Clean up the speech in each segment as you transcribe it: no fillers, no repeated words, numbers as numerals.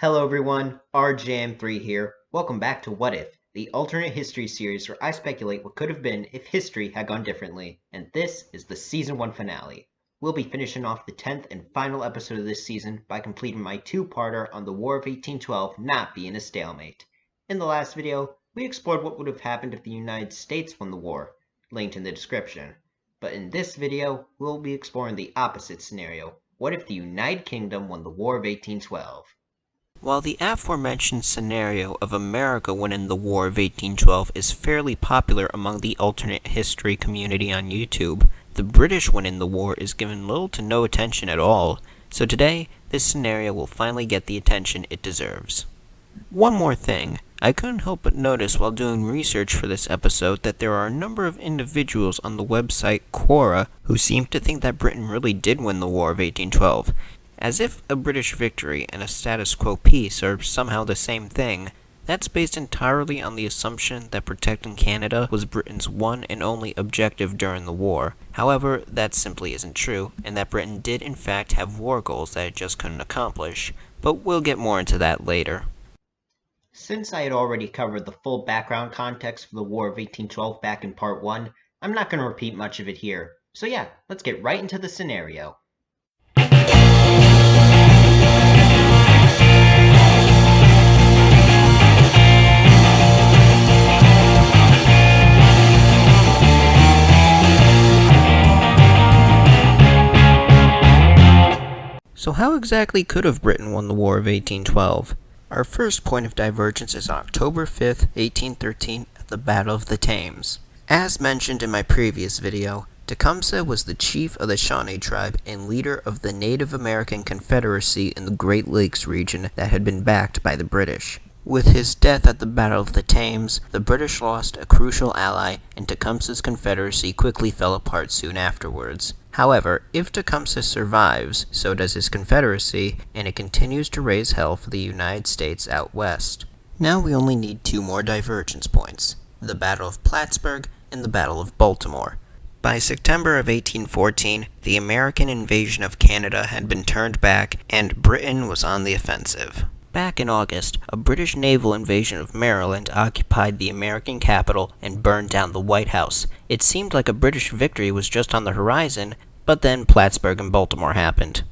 Hello everyone, RJM3 here. Welcome back to What If, the alternate history series where I speculate what could have been if history had gone differently, and this is the Season 1 finale. We'll be finishing off the 10th and final episode of this season by completing my two-parter on the War of 1812 not being a stalemate. In the last video, we explored what would have happened if the United States won the war, linked in the description. But in this video, we'll be exploring the opposite scenario. What if the United Kingdom won the War of 1812? While the aforementioned scenario of America winning the War of 1812 is fairly popular among the alternate history community on YouTube, the British winning the war is given little to no attention at all, so today, this scenario will finally get the attention it deserves. One more thing, I couldn't help but notice while doing research for this episode that there are a number of individuals on the website Quora who seem to think that Britain really did win the War of 1812. As if a British victory and a status quo peace are somehow the same thing. That's based entirely on the assumption that protecting Canada was Britain's one and only objective during the war. However, that simply isn't true, and that Britain did in fact have war goals that it just couldn't accomplish, but we'll get more into that later. Since I had already covered the full background context for the War of 1812 back in part 1, I'm not going to repeat much of it here. So yeah, let's get right into the scenario. So how exactly could have Britain won the War of 1812? Our first point of divergence is October 5th, 1813, at the Battle of the Thames. As mentioned in my previous video, Tecumseh was the chief of the Shawnee tribe and leader of the Native American Confederacy in the Great Lakes region that had been backed by the British. With his death at the Battle of the Thames, the British lost a crucial ally, and Tecumseh's Confederacy quickly fell apart soon afterwards. However, if Tecumseh survives, so does his Confederacy, and it continues to raise hell for the United States out west. Now we only need two more divergence points, the Battle of Plattsburgh and the Battle of Baltimore. By September of 1814, the American invasion of Canada had been turned back, and Britain was on the offensive. Back in August, a British naval invasion of Maryland occupied the American capital and burned down the White House. It seemed like a British victory was just on the horizon, but then Plattsburgh and Baltimore happened.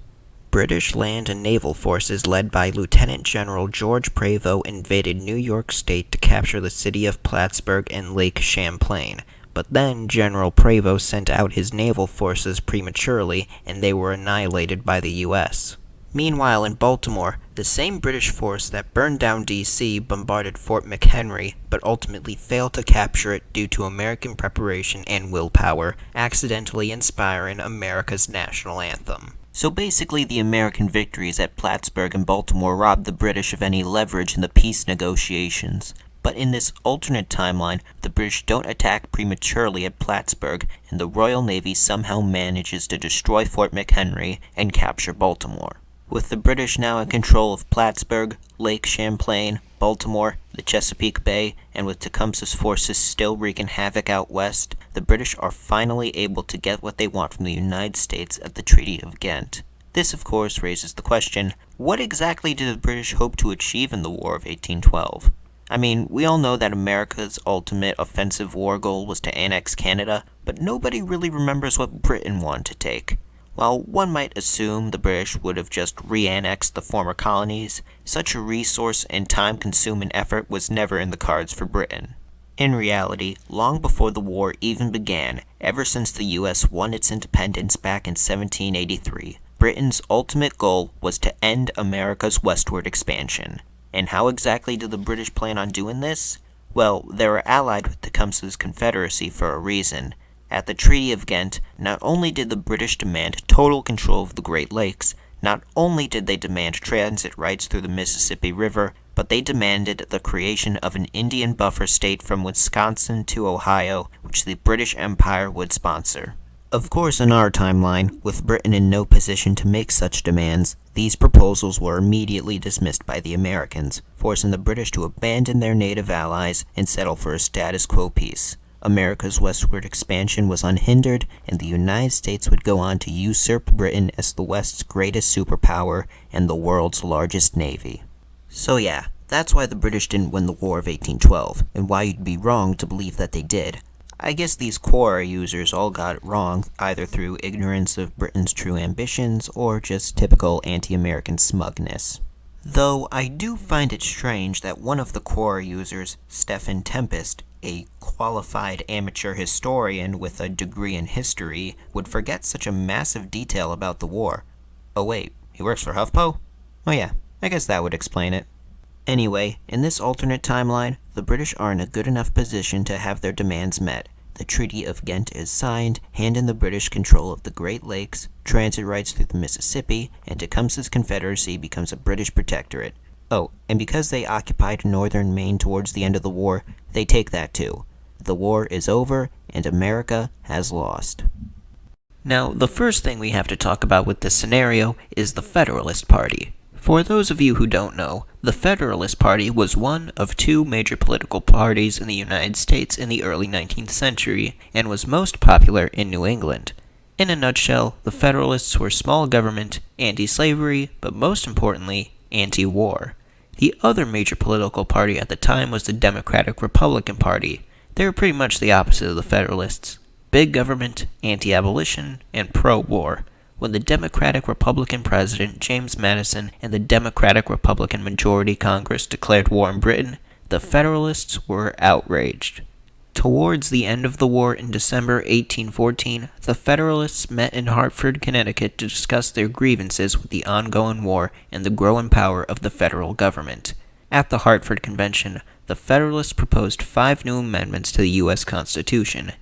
British land and naval forces led by Lieutenant General George Prévost invaded New York State to capture the city of Plattsburgh and Lake Champlain. But then General Prévost sent out his naval forces prematurely, and they were annihilated by the U.S. Meanwhile, in Baltimore, the same British force that burned down D.C. bombarded Fort McHenry, but ultimately failed to capture it due to American preparation and willpower, accidentally inspiring America's national anthem. So basically, the American victories at Plattsburgh and Baltimore robbed the British of any leverage in the peace negotiations. But in this alternate timeline, the British don't attack prematurely at Plattsburgh, and the Royal Navy somehow manages to destroy Fort McHenry and capture Baltimore. With the British now in control of Plattsburgh, Lake Champlain, Baltimore, the Chesapeake Bay, and with Tecumseh's forces still wreaking havoc out west, the British are finally able to get what they want from the United States at the Treaty of Ghent. This, of course, raises the question, what exactly did the British hope to achieve in the War of 1812? I mean, we all know that America's ultimate offensive war goal was to annex Canada, but nobody really remembers what Britain wanted to take. While one might assume the British would have just re-annexed the former colonies, such a resource and time-consuming effort was never in the cards for Britain. In reality, long before the war even began, ever since the US won its independence back in 1783, Britain's ultimate goal was to end America's westward expansion. And how exactly did the British plan on doing this? Well, they were allied with Tecumseh's Confederacy for a reason. At the Treaty of Ghent, not only did the British demand total control of the Great Lakes, not only did they demand transit rights through the Mississippi River, but they demanded the creation of an Indian buffer state from Wisconsin to Ohio, which the British Empire would sponsor. Of course, in our timeline, with Britain in no position to make such demands, these proposals were immediately dismissed by the Americans, forcing the British to abandon their native allies and settle for a status quo peace. America's westward expansion was unhindered, and the United States would go on to usurp Britain as the West's greatest superpower and the world's largest navy. So yeah, that's why the British didn't win the War of 1812, and why you'd be wrong to believe that they did. I guess these Quora users all got it wrong, either through ignorance of Britain's true ambitions, or just typical anti-American smugness. Though I do find it strange that one of the Quora users, Stephen Tempest, a qualified amateur historian with a degree in history, would forget such a massive detail about the war. Oh wait, he works for HuffPo? Oh yeah, I guess that would explain it. Anyway, in this alternate timeline, the British are in a good enough position to have their demands met. The Treaty of Ghent is signed, handing the British control of the Great Lakes, transit rights through the Mississippi, and Tecumseh's Confederacy becomes a British protectorate. Oh, and because they occupied northern Maine towards the end of the war, they take that too. The war is over, and America has lost. Now, the first thing we have to talk about with this scenario is the Federalist Party. For those of you who don't know, the Federalist Party was one of two major political parties in the United States in the early 19th century, and was most popular in New England. In a nutshell, the Federalists were small government, anti-slavery, but most importantly, anti-war. The other major political party at the time was the Democratic-Republican Party. They were pretty much the opposite of the Federalists. Big government, anti-abolition, and pro-war. When the Democratic-Republican President James Madison and the Democratic-Republican Majority Congress declared war on Britain, the Federalists were outraged. Towards the end of the war in December 1814, the Federalists met in Hartford, Connecticut to discuss their grievances with the ongoing war and the growing power of the federal government. At the Hartford Convention, the Federalists proposed 5 new amendments to the U.S. Constitution.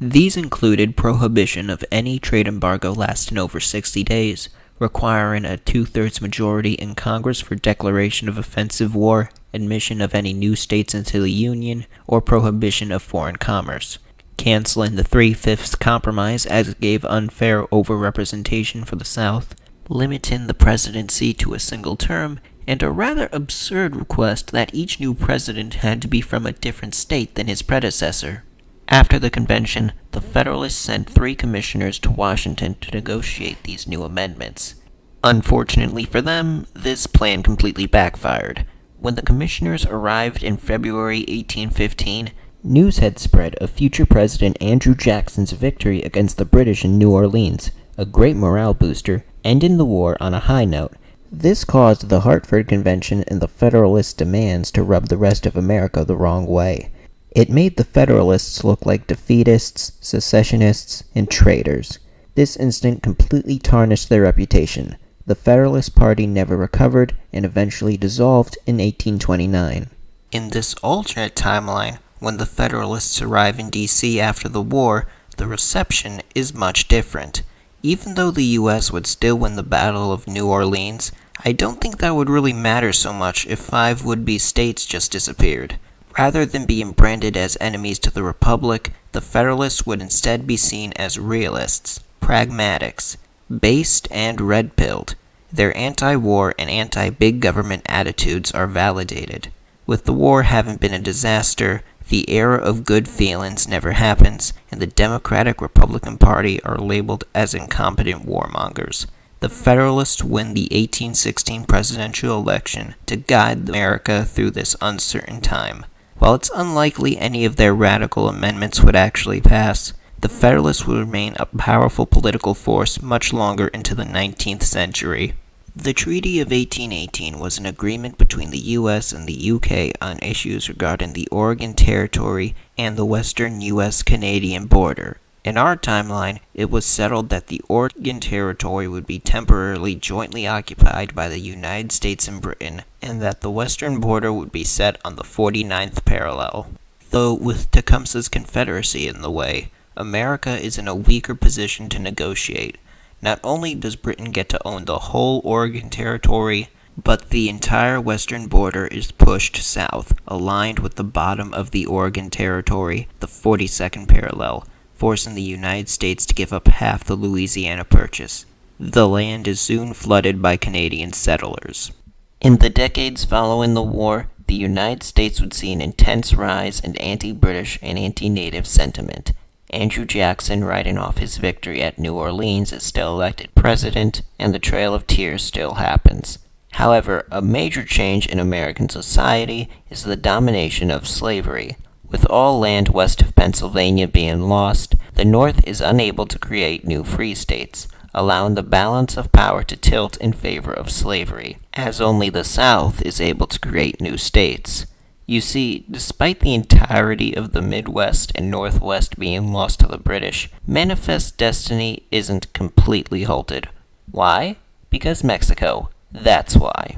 These included prohibition of any trade embargo lasting over 60 days, requiring a 2/3 majority in Congress for declaration of offensive war, admission of any new states into the Union, or prohibition of foreign commerce, canceling the 3/5 compromise as it gave unfair overrepresentation for the South, limiting the presidency to a single term, and a rather absurd request that each new president had to be from a different state than his predecessor. After the convention, the Federalists sent 3 commissioners to Washington to negotiate these new amendments. Unfortunately for them, this plan completely backfired. When the commissioners arrived in February 1815, news had spread of future President Andrew Jackson's victory against the British in New Orleans, a great morale booster, ending the war on a high note. This caused the Hartford Convention and the Federalist demands to rub the rest of America the wrong way. It made the Federalists look like defeatists, secessionists, and traitors. This incident completely tarnished their reputation. The Federalist Party never recovered and eventually dissolved in 1829. In this alternate timeline, when the Federalists arrive in D.C. after the war, the reception is much different. Even though the U.S. would still win the Battle of New Orleans, I don't think that would really matter so much if 5 would-be states just disappeared. Rather than being branded as enemies to the Republic, the Federalists would instead be seen as realists, pragmatics, based and red-pilled. Their anti-war and anti-big government attitudes are validated. With the war having been a disaster, the era of good feelings never happens, and the Democratic-Republican Party are labeled as incompetent warmongers. The Federalists win the 1816 presidential election to guide America through this uncertain time. While it's unlikely any of their radical amendments would actually pass, the Federalists would remain a powerful political force much longer into the 19th century. The Treaty of 1818 was an agreement between the U.S. and the UK on issues regarding the Oregon Territory and the western U.S.-Canadian border. In our timeline, it was settled that the Oregon Territory would be temporarily jointly occupied by the United States and Britain, and that the western border would be set on the 49th parallel. Though with Tecumseh's Confederacy in the way, America is in a weaker position to negotiate. Not only does Britain get to own the whole Oregon Territory, but the entire western border is pushed south, aligned with the bottom of the Oregon Territory, the 42nd parallel, forcing the United States to give up half the Louisiana Purchase. The land is soon flooded by Canadian settlers. In the decades following the war, the United States would see an intense rise in anti-British and anti-Native sentiment. Andrew Jackson, riding off his victory at New Orleans, is still elected president, and the Trail of Tears still happens. However, a major change in American society is the domination of slavery. With all land west of Pennsylvania being lost, the North is unable to create new free states, allowing the balance of power to tilt in favor of slavery, as only the South is able to create new states. You see, despite the entirety of the Midwest and Northwest being lost to the British, Manifest Destiny isn't completely halted. Why? Because Mexico. That's why.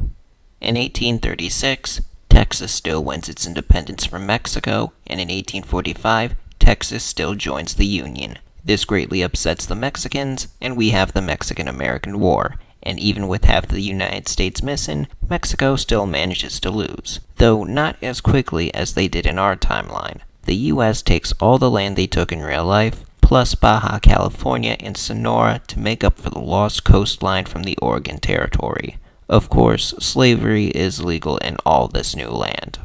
In 1836, Texas still wins its independence from Mexico, and in 1845, Texas still joins the Union. This greatly upsets the Mexicans, and we have the Mexican-American War. And even with half the United States missing, Mexico still manages to lose, though not as quickly as they did in our timeline. The US takes all the land they took in real life, plus Baja California and Sonora to make up for the lost coastline from the Oregon Territory. Of course, slavery is legal in all this new land.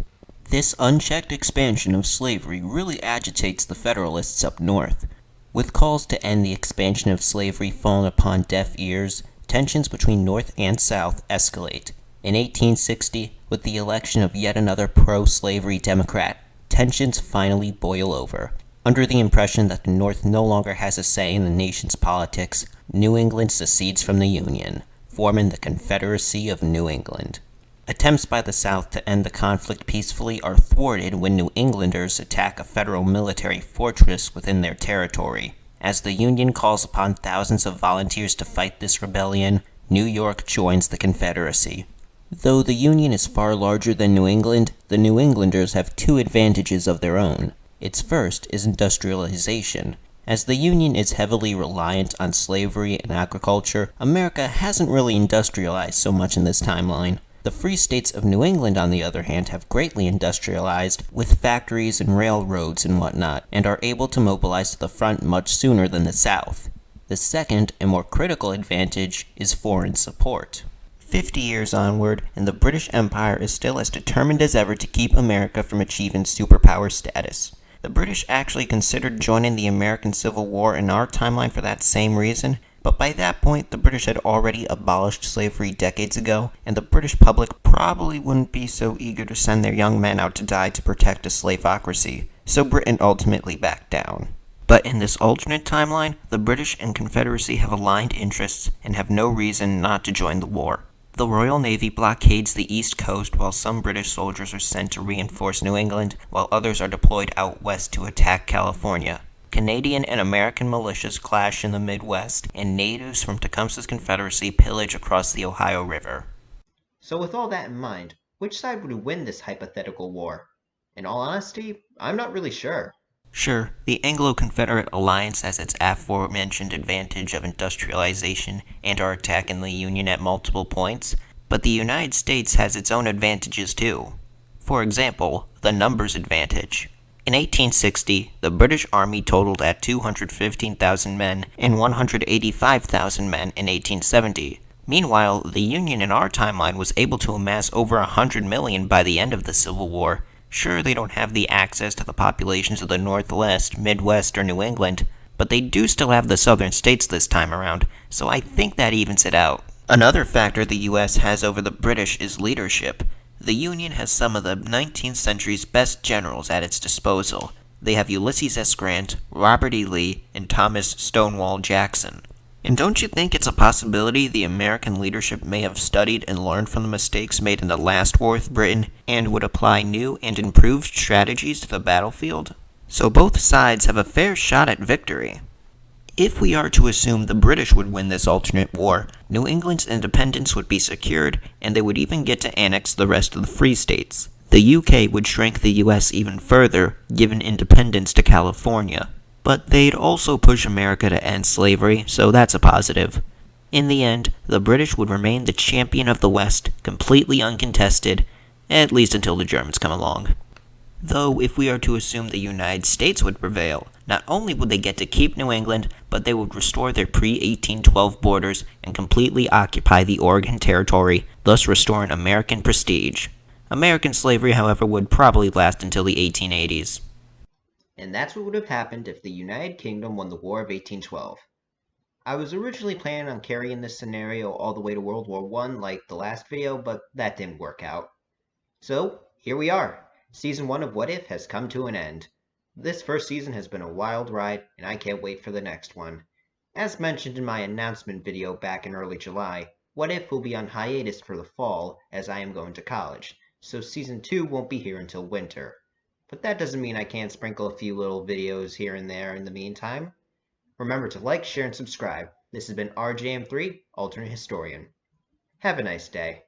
This unchecked expansion of slavery really agitates the Federalists up north. With calls to end the expansion of slavery falling upon deaf ears, tensions between North and South escalate. In 1860, with the election of yet another pro-slavery Democrat, tensions finally boil over. Under the impression that the North no longer has a say in the nation's politics, New England secedes from the Union, forming the Confederacy of New England. Attempts by the South to end the conflict peacefully are thwarted when New Englanders attack a federal military fortress within their territory. As the Union calls upon thousands of volunteers to fight this rebellion, New York joins the Confederacy. Though the Union is far larger than New England, the New Englanders have two advantages of their own. Its first is industrialization. As the Union is heavily reliant on slavery and agriculture, America hasn't really industrialized so much in this timeline. The free states of New England, on the other hand, have greatly industrialized, with factories and railroads and whatnot, and are able to mobilize to the front much sooner than the South. The second, and more critical advantage, is foreign support. 50 years onward, and the British Empire is still as determined as ever to keep America from achieving superpower status. The British actually considered joining the American Civil War in our timeline for that same reason, but by that point, the British had already abolished slavery decades ago, and the British public probably wouldn't be so eager to send their young men out to die to protect a slaveocracy, so Britain ultimately backed down. But in this alternate timeline, the British and Confederacy have aligned interests and have no reason not to join the war. The Royal Navy blockades the East Coast while some British soldiers are sent to reinforce New England, while others are deployed out west to attack California. Canadian and American militias clash in the Midwest, and natives from Tecumseh's Confederacy pillage across the Ohio River. So with all that in mind, which side would win this hypothetical war? In all honesty, I'm not really sure. Sure, the Anglo-Confederate alliance has its aforementioned advantage of industrialization and are attacking the Union at multiple points, but the United States has its own advantages too. For example, the numbers advantage. In 1860, the British Army totaled at 215,000 men and 185,000 men in 1870. Meanwhile, the Union in our timeline was able to amass over 100 million by the end of the Civil War. Sure, they don't have the access to the populations of the Northwest, Midwest, or New England, but they do still have the southern states this time around, so I think that evens it out. Another factor the US has over the British is leadership. The Union has some of the 19th century's best generals at its disposal. They have Ulysses S. Grant, Robert E. Lee, and Thomas Stonewall Jackson. And don't you think it's a possibility the American leadership may have studied and learned from the mistakes made in the last war with Britain and would apply new and improved strategies to the battlefield? So both sides have a fair shot at victory. If we are to assume the British would win this alternate war, New England's independence would be secured, and they would even get to annex the rest of the free states. The UK would shrink the US even further, giving independence to California. But they'd also push America to end slavery, so that's a positive. In the end, the British would remain the champion of the West, completely uncontested, at least until the Germans come along. Though, if we are to assume the United States would prevail, not only would they get to keep New England, but they would restore their pre-1812 borders and completely occupy the Oregon Territory, thus restoring American prestige. American slavery, however, would probably last until the 1880s. And that's what would have happened if the United Kingdom won the War of 1812. I was originally planning on carrying this scenario all the way to World War I like the last video, but that didn't work out. So, here we are. Season 1 of What If has come to an end. This first season has been a wild ride, and I can't wait for the next one. As mentioned in my announcement video back in early July, What If will be on hiatus for the fall as I am going to college, so Season 2 won't be here until winter. But that doesn't mean I can't sprinkle a few little videos here and there in the meantime. Remember to like, share, and subscribe. This has been RJM3, Alternate Historian. Have a nice day.